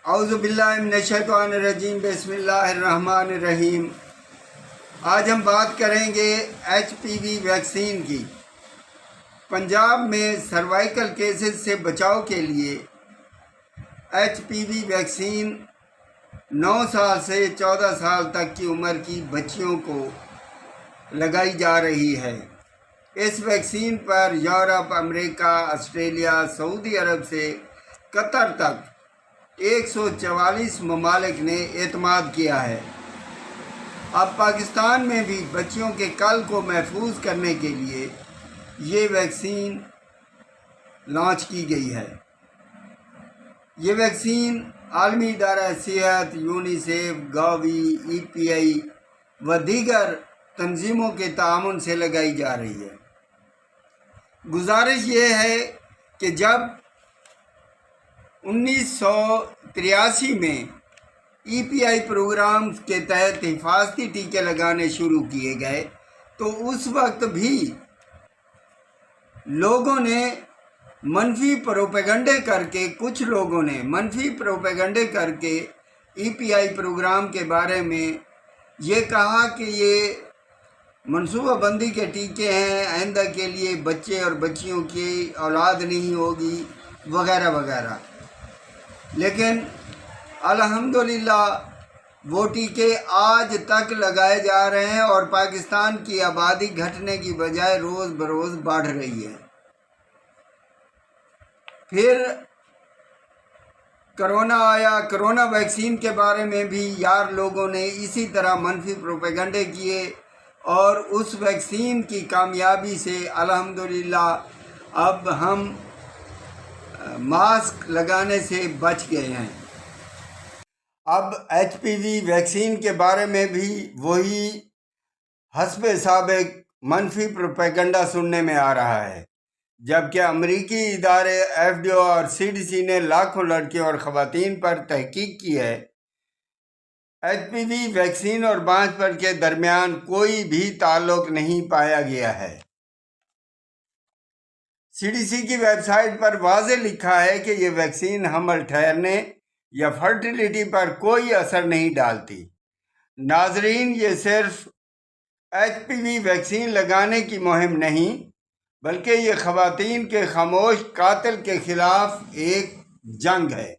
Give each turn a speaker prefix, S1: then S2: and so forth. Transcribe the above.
S1: اعوذ باللہ من الشیطان الرجیم، بسم اللہ الرحمن الرحیم۔ آج ہم بات کریں گے HPV ویکسین کی۔ پنجاب میں سروائیکل کیسز سے بچاؤ کے لیے HPV ویکسین 9 سال سے 14 سال تک کی عمر کی بچیوں کو لگائی جا رہی ہے۔ اس ویکسین پر یورپ، امریکہ، آسٹریلیا، سعودی عرب سے قطر تک 144 ممالک نے اعتماد کیا ہے۔ اب پاکستان میں بھی بچیوں کے کل کو محفوظ کرنے کے لیے یہ ویکسین لانچ کی گئی ہے۔ یہ ویکسین عالمی ادارہ صحت، یونیسیف، گاوی، EPI و دیگر تنظیموں کے تعاون سے لگائی جا رہی ہے۔ گزارش یہ ہے کہ جب 1983 میں EPI پروگرام کے تحت حفاظتی ٹیکے لگانے شروع کیے گئے تو اس وقت بھی لوگوں نے کچھ لوگوں نے منفی پروپیگنڈے کر کے EPI پروگرام کے بارے میں یہ کہا کہ یہ منصوبہ بندی کے ٹیکے ہیں، آئندہ کے لیے بچے اور بچیوں کی اولاد نہیں ہوگی وغیرہ وغیرہ۔ لیکن الحمدللہ وہ ٹیکے آج تک لگائے جا رہے ہیں اور پاکستان کی آبادی گھٹنے کی بجائے روز بروز بڑھ رہی ہے۔ پھر کرونا آیا، کرونا ویکسین کے بارے میں بھی لوگوں نے اسی طرح منفی پروپیگنڈے کیے اور اس ویکسین کی کامیابی سے الحمدللہ اب ہم ماسک لگانے سے بچ گئے ہیں۔ اب HPV ویکسین کے بارے میں بھی وہی حسب سابق منفی پروپیگنڈا سننے میں آ رہا ہے، جبکہ امریکی ادارے FDO اور CDC نے لاکھوں لڑکیوں اور خواتین پر تحقیق کی ہے۔ HPV ویکسین اور بانجھپن کے درمیان کوئی بھی تعلق نہیں پایا گیا ہے۔ CDC کی ویب سائٹ پر واضح لکھا ہے کہ یہ ویکسین حمل ٹھہرنے یا فرٹیلیٹی پر کوئی اثر نہیں ڈالتی۔ ناظرین، یہ صرف HPV ویکسین لگانے کی مہم نہیں بلکہ یہ خواتین کے خاموش قاتل کے خلاف ایک جنگ ہے۔